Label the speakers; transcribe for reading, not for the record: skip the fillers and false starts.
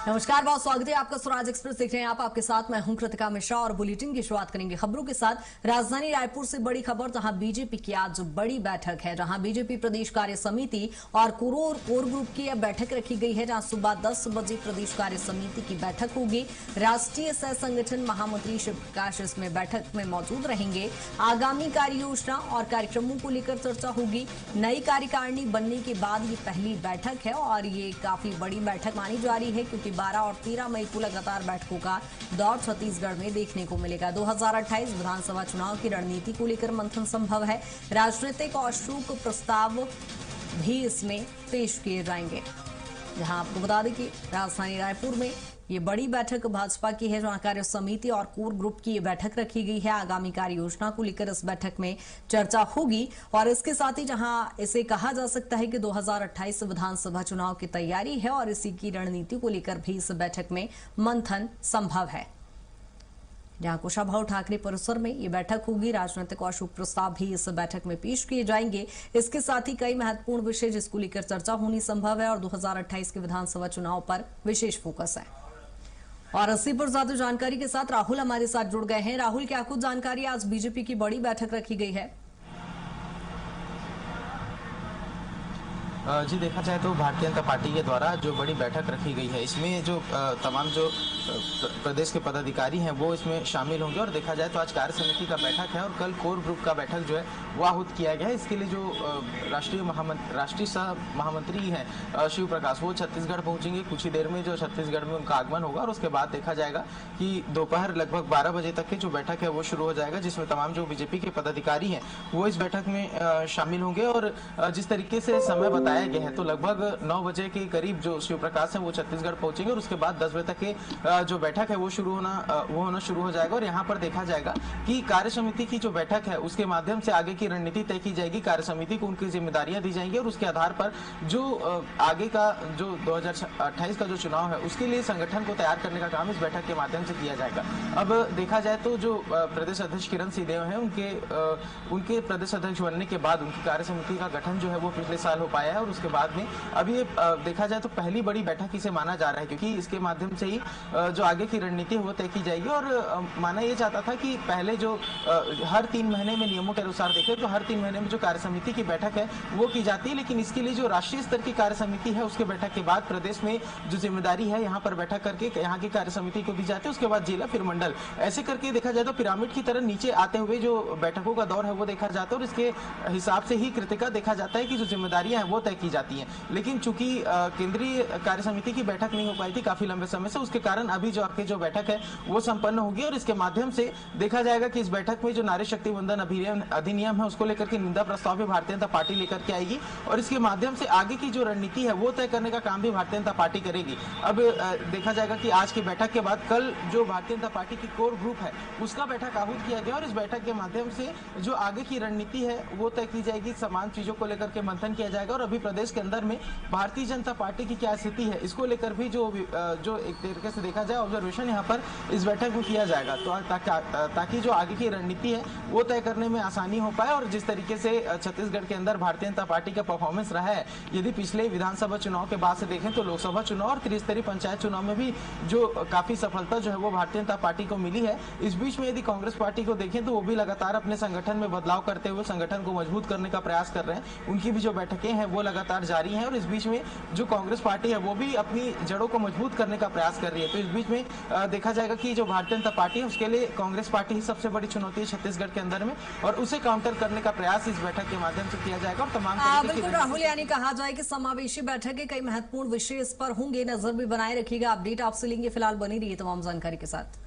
Speaker 1: नमस्कार, बहुत स्वागत है आपका स्वराज एक्सप्रेस देख रहे हैं आप। आपके साथ मैं हूं कृतिका मिश्रा और बुलेटिन की शुरुआत करेंगे खबरों के साथ। राजधानी रायपुर से बड़ी खबर, जहां बीजेपी की आज बड़ी बैठक है, जहां बीजेपी प्रदेश कार्य समिति और कोर ग्रुप की बैठक रखी गई है, जहां सुबह 10 बजे प्रदेश कार्य समिति की बैठक होगी। राष्ट्रीय सह संगठन महामंत्री शिव प्रकाश इसमें बैठक में मौजूद रहेंगे। आगामी कार्य योजना और कार्यक्रमों को लेकर चर्चा होगी। नई कार्यकारिणी बनने के बाद ये पहली बैठक है और ये काफी बड़ी बैठक मानी जा रही है, क्योंकि 12 और 13 मई को लगातार बैठकों का दौर छत्तीसगढ़ में देखने को मिलेगा। 2028 विधानसभा चुनाव की रणनीति को लेकर मंथन संभव है। राजनीतिक और शूक प्रस्ताव भी इसमें पेश किए जाएंगे। जहां आपको बता दें कि राजधानी रायपुर में ये बड़ी बैठक भाजपा की है, जहां कार्य समिति और कोर ग्रुप की ये बैठक रखी गई है। आगामी कार्य योजना को लेकर इस बैठक में चर्चा होगी और इसके साथ ही जहां इसे कहा जा सकता है कि 2028 विधानसभा चुनाव की तैयारी है और इसी की रणनीति को लेकर भी इस बैठक में मंथन संभव है। जहां कुशाभाऊ ठाकरे परिसर में ये बैठक होगी। राजनीतिक और शुभ प्रस्ताव भी इस बैठक में पेश किए जाएंगे। इसके साथ ही कई महत्वपूर्ण विषय जिसको लेकर चर्चा होनी संभव है और 2028 के विधानसभा चुनाव पर विशेष फोकस है। और इसी पर ज्यादा जानकारी के साथ राहुल हमारे साथ जुड़ गए हैं। राहुल, क्या कुछ जानकारी, आज बीजेपी की बड़ी बैठक रखी गई है?
Speaker 2: जी, देखा जाए तो भारतीय जनता पार्टी के द्वारा जो बड़ी बैठक रखी गई है, इसमें जो तमाम जो प्रदेश के पदाधिकारी हैं वो इसमें शामिल होंगे। और देखा जाए तो आज कार्य समिति का बैठक है और कल कोर ग्रुप का बैठक जो है वो आहूत किया गया है। इसके लिए जो राष्ट्रीय सह महामंत्री हैं शिव प्रकाश, वो छत्तीसगढ़ पहुंचेंगे। कुछ ही देर में जो छत्तीसगढ़ में उनका आगमन होगा और उसके बाद देखा जाएगा कि दोपहर लगभग 12 बजे तक की जो बैठक है वो शुरू हो जाएगा, जिसमें तमाम जो बीजेपी के पदाधिकारी हैं वो इस बैठक में शामिल होंगे। और जिस तरीके से समय बताया गया है तो लगभग 9 बजे के करीब जो शिव प्रकाश हैं वो छत्तीसगढ़ पहुंचेंगे और उसके बाद 10 बजे तक के जो बैठक है वो होना शुरू हो जाएगा। और यहाँ पर देखा जाएगा कि कार्य समिति की जो बैठक है उसके माध्यम से आगे की रणनीति तय की जाएगी। कार्य समिति को उनकी जिम्मेदारियां दी जाएंगी और उसके आधार पर जो आगे का जो 2028 का जो चुनाव है उसके लिए संगठन को तैयार करने का काम इस बैठक के माध्यम से किया जाएगा। अब देखा जाए तो जो प्रदेश अध्यक्ष किरण सिंहदेव है, उनके प्रदेश अध्यक्ष बनने के बाद उनकी कार्य समिति का गठन जो है वो पिछले साल हो पाया है और उसके बाद में अब ये देखा जाए तो पहली बड़ी बैठक इसे माना जा रहा है, क्योंकि इसके माध्यम से ही जो आगे की रणनीति है वो तय की जाएगी। और माना ये जाता था कि पहले जो हर 3 महीने में नियमों के अनुसार देखें तो हर 3 महीने में जो कार्य समिति की बैठक है वो की जाती है, लेकिन इसके लिए जो राष्ट्रीय स्तर की कार्य समिति है उसके बैठक के बाद प्रदेश में जो जिम्मेदारी है यहाँ पर बैठक करके यहाँ की कार्य समिति को दी जाती है। उसके बाद जिला, फिर मंडल, ऐसे करके देखा जाए तो पिरामिड की तरह नीचे आते हुए जो बैठकों का दौर है वो देखा जाता है और इसके हिसाब से ही कृतिका देखा जाता है कि जो जिम्मेदारियां हैं वो तय की जाती हैं। लेकिन चूंकि केंद्रीय कार्य समिति की बैठक नहीं हो पाई थी काफी लंबे समय से, उसके कारण अभी जो आपकी जो बैठक है वो संपन्न होगी और इसके माध्यम से देखा जाएगा कि इस बैठक में जो नारी शक्ति वंदन अधिनियम है उसको लेकर के निंदा प्रस्ताव भी भारतीय जनता पार्टी लेकर के आएगी और इसके माध्यम से आगे की जो रणनीति है वो तय करने का काम भी भारतीय जनता पार्टी करेगी। अब देखा जाएगा कि आज की बैठक के बाद कल जो भारतीय जनता पार्टी की कोर ग्रुप है उसका बैठक आहूत किया गया और इस बैठक के माध्यम से जो आगे की रणनीति है वो तय की जाएगी। समान चीजों को लेकर के मंथन किया जाएगा और अभी प्रदेश के अंदर में भारतीय जनता पार्टी की क्या स्थिति है इसको लेकर भी जो एक तरीके से देखा जाए ऑब्जर्वेशन यहाँ पर इस बैठक में किया जाएगा, तो ताकि जो आगे की रणनीति है वो तय करने में आसानी हो पाए। और जिस तरीके से छत्तीसगढ़ के अंदर भारतीय जनता पार्टी का परफॉर्मेंस रहा है, यदि पिछले विधानसभा चुनाव के बाद से देखें तो लोकसभा चुनाव और त्रिस्तरीय पंचायत चुनाव में भी जो काफी सफलता जो है वो भारतीय जनता पार्टी को मिली है। इस बीच में यदि कांग्रेस पार्टी को देखें तो वो भी लगातार अपने संगठन में बदलाव करते हुए संगठन को मजबूत करने का प्रयास कर रहे हैं। उनकी भी जो बैठकें हैं वो लगातार जारी हैं और इस बीच में जो कांग्रेस पार्टी है वो भी अपनी जड़ों को मजबूत करने का प्रयास कर रही है। तो इस बीच में देखा जाएगा कि जो भारतीय जनता पार्टी है उसके लिए कांग्रेस पार्टी ही सबसे बड़ी चुनौती है छत्तीसगढ़ के अंदर में और उसे काउंटर करने का प्रयास इस बैठक के माध्यम से किया जाएगा। और तमाम
Speaker 1: बिल्कुल राहुल, यानी कहा जाए कि समावेशी बैठक के कई महत्वपूर्ण विषय इस पर होंगे, नजर भी बनाए रखिएगा। अपडेट आपसे लेंगे, फिलहाल बनी रही है तमाम जानकारी के साथ।